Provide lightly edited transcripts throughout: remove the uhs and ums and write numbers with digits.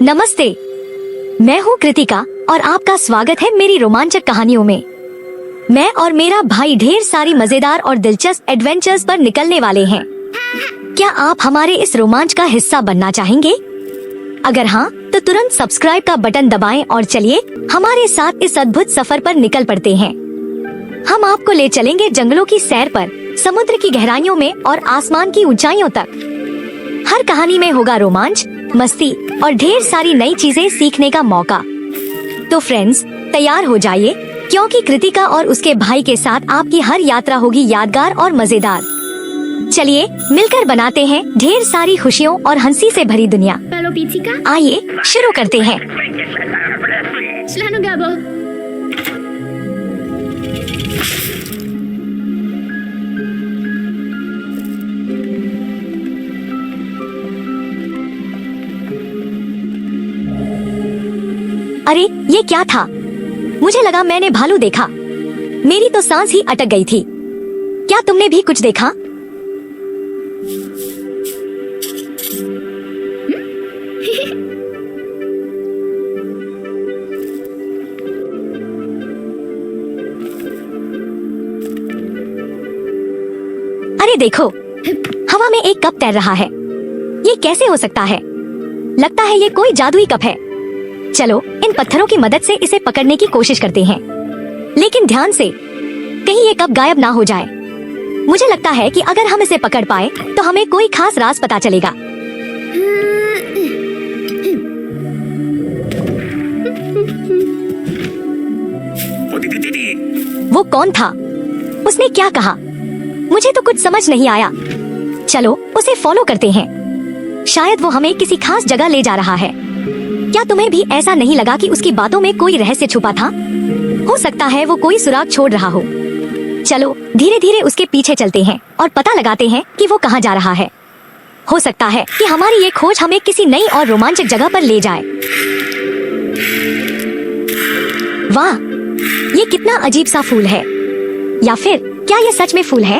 नमस्ते, मैं हूँ कृतिका और आपका स्वागत है मेरी रोमांचक कहानियों में। मैं और मेरा भाई ढेर सारी मजेदार और दिलचस्प एडवेंचर्स पर निकलने वाले हैं। क्या आप हमारे इस रोमांच का हिस्सा बनना चाहेंगे? अगर हाँ, तो तुरंत सब्सक्राइब का बटन दबाएं और चलिए हमारे साथ इस अद्भुत सफर पर निकल पड़ते हैं। हम आपको ले चलेंगे जंगलों की सैर पर, समुद्र की गहराइयों में और आसमान की ऊंचाइयों तक। हर कहानी में होगा रोमांच, मस्ती और ढेर सारी नई चीजें सीखने का मौका। तो फ्रेंड्स, तैयार हो जाइए, क्योंकि कृतिका और उसके भाई के साथ आपकी हर यात्रा होगी यादगार और मजेदार। चलिए मिलकर बनाते हैं ढेर सारी खुशियों और हंसी से भरी दुनिया। आइए शुरू करते हैं। अरे ये क्या था? मुझे लगा मैंने भालू देखा। मेरी तो सांस ही अटक गई थी। क्या तुमने भी कुछ देखा? अरे देखो, हवा में एक कप तैर रहा है। ये कैसे हो सकता है? लगता है ये कोई जादुई कप है। चलो इन पत्थरों की मदद से इसे पकड़ने की कोशिश करते हैं, लेकिन ध्यान से, कहीं ये कप गायब ना हो जाए। मुझे लगता है कि अगर हम इसे पकड़ पाए तो हमें कोई खास राज पता चलेगा। वो कौन था? उसने क्या कहा? मुझे तो कुछ समझ नहीं आया। चलो उसे फॉलो करते हैं। शायद वो हमें किसी खास जगह ले जा रहा है। क्या तुम्हें भी ऐसा नहीं लगा कि उसकी बातों में कोई रहस्य छुपा था? हो सकता है वो कोई सुराग छोड़ रहा हो। चलो धीरे धीरे उसके पीछे चलते हैं और पता लगाते हैं कि वो कहाँ जा रहा है। हो सकता है कि हमारी ये खोज हमें किसी नई और रोमांचक जगह पर ले जाए। वाह, ये कितना अजीब सा फूल है। या फिर क्या ये सच में फूल है?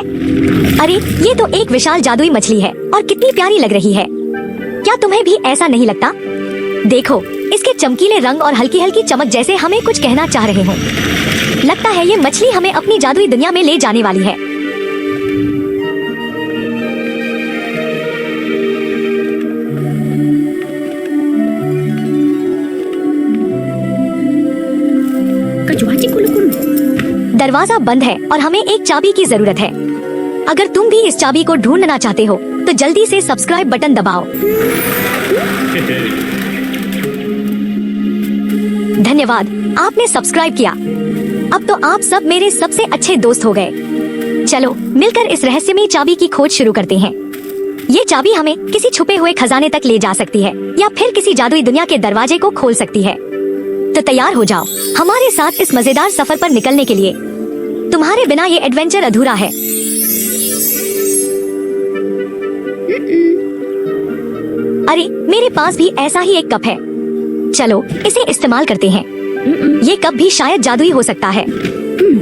अरे ये तो एक विशाल जादुई मछली है और कितनी प्यारी लग रही है। क्या तुम्हें भी ऐसा नहीं लगता? देखो, इसके चमकीले रंग और हल्की हल्की चमक जैसे हमें कुछ कहना चाह रहे हो। लगता है ये मछली हमें अपनी जादुई दुनिया में ले जाने वाली है। दरवाजा बंद है और हमें एक चाबी की जरूरत है। अगर तुम भी इस चाबी को ढूंढना चाहते हो तो जल्दी से सब्सक्राइब बटन दबाओ। धन्यवाद, आपने सब्सक्राइब किया। अब तो आप सब मेरे सबसे अच्छे दोस्त हो गए। चलो मिलकर इस रहस्यमयी चाबी की खोज शुरू करते हैं। ये चाबी हमें किसी छुपे हुए खजाने तक ले जा सकती है या फिर किसी जादुई दुनिया के दरवाजे को खोल सकती है। तो तैयार हो जाओ हमारे साथ इस मजेदार सफर पर निकलने के लिए। तुम्हारे बिना ये एडवेंचर अधूरा है। अरे मेरे पास भी ऐसा ही एक कप है। चलो इसे इस्तेमाल करते हैं। ये कप भी शायद जादुई हो सकता है।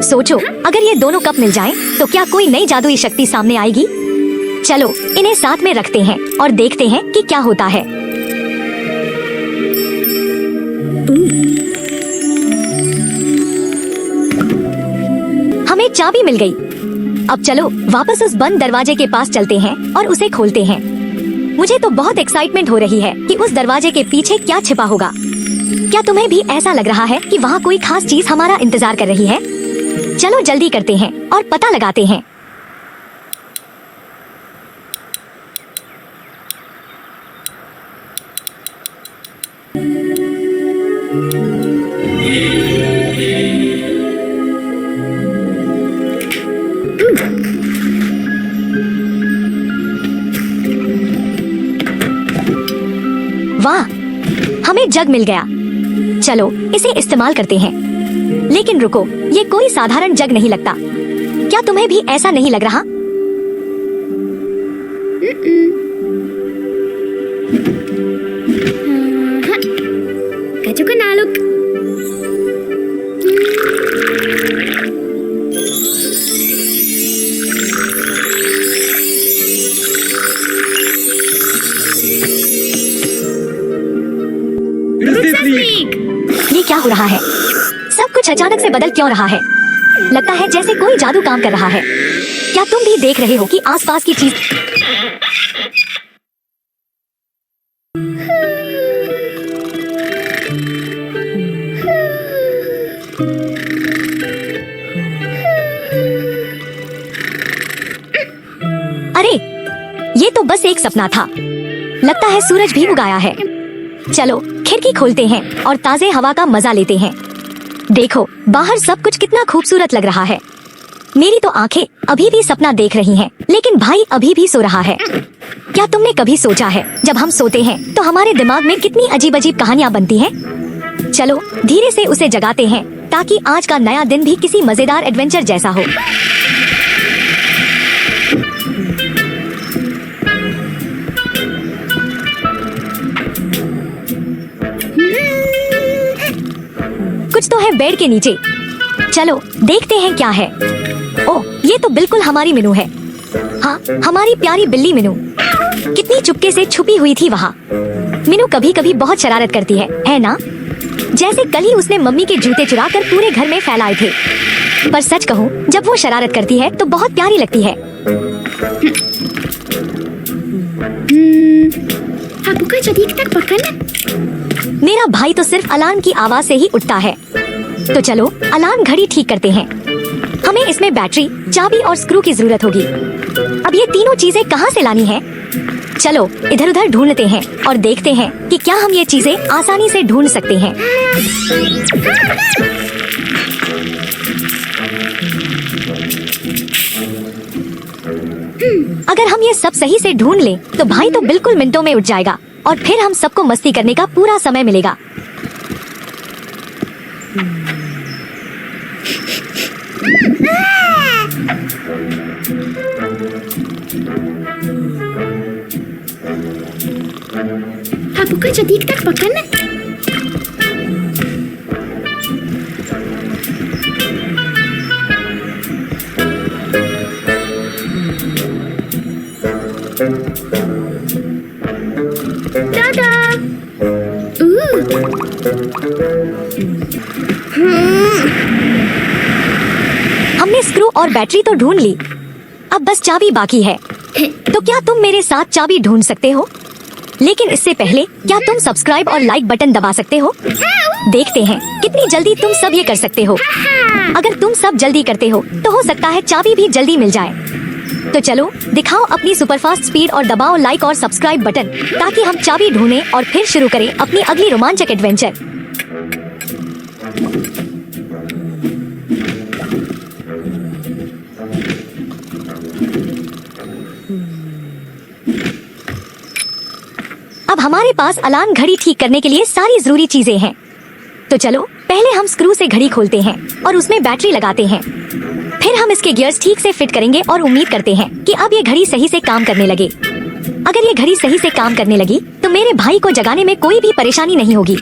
सोचो, अगर ये दोनों कप मिल जाएं, तो क्या कोई नई जादुई शक्ति सामने आएगी? चलो इन्हें साथ में रखते हैं और देखते हैं कि क्या होता है। हमें चाबी मिल गई। अब चलो वापस उस बंद दरवाजे के पास चलते हैं और उसे खोलते हैं। मुझे तो बहुत एक्साइटमेंट हो रही है कि उस दरवाजे के पीछे क्या छिपा होगा। क्या तुम्हें भी ऐसा लग रहा है कि वहाँ कोई खास चीज हमारा इंतजार कर रही है? चलो जल्दी करते हैं और पता लगाते हैं। वाह, हमें जग मिल गया। चलो इसे इस्तेमाल करते हैं। लेकिन रुको, ये कोई साधारण जग नहीं लगता। क्या तुम्हें भी ऐसा नहीं लग रहा? हो रहा है? सब कुछ अचानक से बदल क्यों रहा है? लगता है जैसे कोई जादू काम कर रहा है। क्या तुम भी देख रहे हो कि आसपास की चीज? अरे, ये तो बस एक सपना था। लगता है सूरज भी उगाया है। चलो खिड़की खोलते हैं और ताजे हवा का मजा लेते हैं। देखो बाहर सब कुछ कितना खूबसूरत लग रहा है। मेरी तो आंखें अभी भी सपना देख रही हैं, लेकिन भाई अभी भी सो रहा है। क्या तुमने कभी सोचा है जब हम सोते हैं तो हमारे दिमाग में कितनी अजीब अजीब कहानियां बनती हैं? चलो धीरे से उसे जगाते हैं ताकि आज का नया दिन भी किसी मजेदार एडवेंचर जैसा हो। कुछ तो है बेड के नीचे। चलो देखते हैं क्या है। ओह, ये तो बिल्कुल हमारी मीनू है। हाँ, हमारी प्यारी बिल्ली मीनू। कितनी चुपके से छुपी हुई थी वहाँ। मीनू कभी कभी बहुत शरारत करती है ना? जैसे कल ही उसने मम्मी के जूते चुराकर पूरे घर में फैलाए थे। पर सच कहूँ, जब वो शरारत करती है तो बहुत प्यारी लगती है। मेरा भाई तो सिर्फ अलार्म की आवाज से ही उठता है। तो चलो अलार्म घड़ी ठीक करते हैं। हमें इसमें बैटरी, चाबी और स्क्रू की जरूरत होगी। अब ये तीनों चीजें कहाँ से लानी है? चलो इधर उधर ढूंढते हैं और देखते हैं कि क्या हम ये चीजें आसानी से ढूंढ सकते हैं। अगर हम ये सब सही से ढूंढ लें तो भाई तो बिल्कुल मिनटों में उठ जाएगा और फिर हम सबको मस्ती करने का पूरा समय मिलेगा। Buka jadi tak pakan? Dadah. हमने स्क्रू और बैटरी तो ढूंढ ली, अब बस चाबी बाकी है। तो क्या तुम मेरे साथ चाबी ढूंढ सकते हो? लेकिन इससे पहले क्या तुम सब्सक्राइब और लाइक बटन दबा सकते हो? देखते हैं कितनी जल्दी तुम सब ये कर सकते हो। अगर तुम सब जल्दी करते हो तो हो सकता है चाबी भी जल्दी मिल जाए। तो चलो दिखाओ अपनी सुपरफास्ट स्पीड और दबाओ लाइक और सब्सक्राइब बटन ताकि हम चाबी ढूंढें और फिर शुरू करें अपनी अगली रोमांचक एडवेंचर। अब हमारे पास अलार्म घड़ी ठीक करने के लिए सारी जरूरी चीजें हैं। तो चलो पहले हम स्क्रू से घड़ी खोलते हैं और उसमें बैटरी लगाते हैं। फिर हम इसके गियर्स ठीक से फिट करेंगे और उम्मीद करते हैं कि अब ये घड़ी सही से काम करने लगे। अगर ये घड़ी सही से काम करने लगी तो मेरे भाई को जगाने में कोई भी परेशानी नहीं होगी।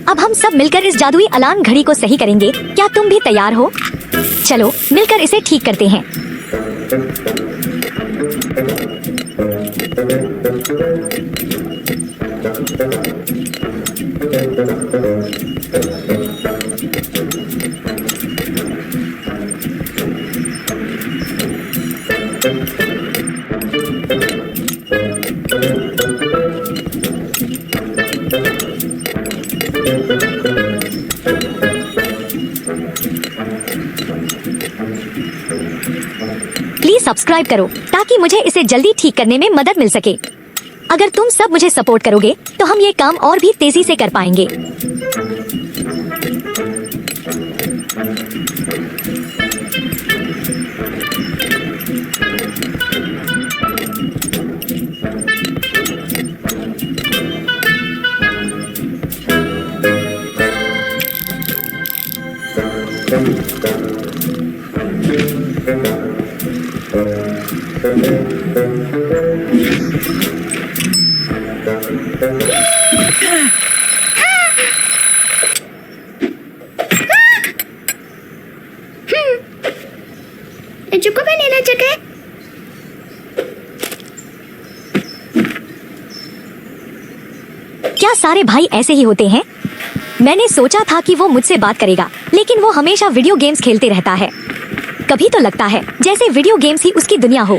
अब हम सब मिलकर इस जादुई अलार्म घड़ी को सही करेंगे। क्या तुम भी तैयार हो? चलो मिलकर इसे ठीक करते हैं। प्लीज सब्सक्राइब करो ताकि मुझे इसे जल्दी ठीक करने में मदद मिल सके। अगर तुम सब मुझे सपोर्ट करोगे तो हम ये काम और भी तेजी से कर पाएंगे। Cukup Nina cakap. क्या सारे भाई ऐसे ही होते हैं? मैंने सोचा था कि वो मुझसे बात करेगा, लेकिन वो हमेशा वीडियो गेम्स खेलते रहता है। कभी तो लगता है जैसे वीडियो गेम्स ही उसकी दुनिया हो।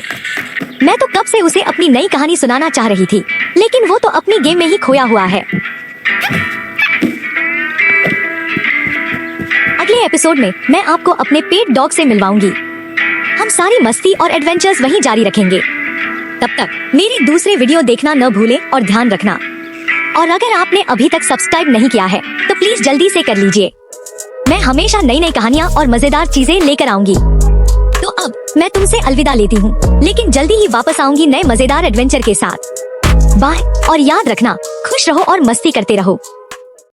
मैं तो कब से उसे अपनी नई कहानी सुनाना चाह रही थी, लेकिन वो तो अपनी गेम में ही खोया हुआ है। अगले एपिसोड में मैं आपको अपने पेट डॉग से मिलवाऊंगी। हम सारी मस्ती और एडवेंचर्स वहीं जारी रखेंगे। तब तक मेरी दूसरे वीडियो देखना न भूलें और ध्यान रखना। और अगर आपने अभी तक सब्सक्राइब नहीं किया है तो प्लीज जल्दी से कर लीजिए। मैं हमेशा नई नई कहानियाँ और मजेदार चीजें लेकर आऊंगी। तो अब मैं तुमसे अलविदा लेती हूँ, लेकिन जल्दी ही वापस आऊंगी नए मजेदार एडवेंचर के साथ। बाय, और याद रखना, खुश रहो और मस्ती करते रहो।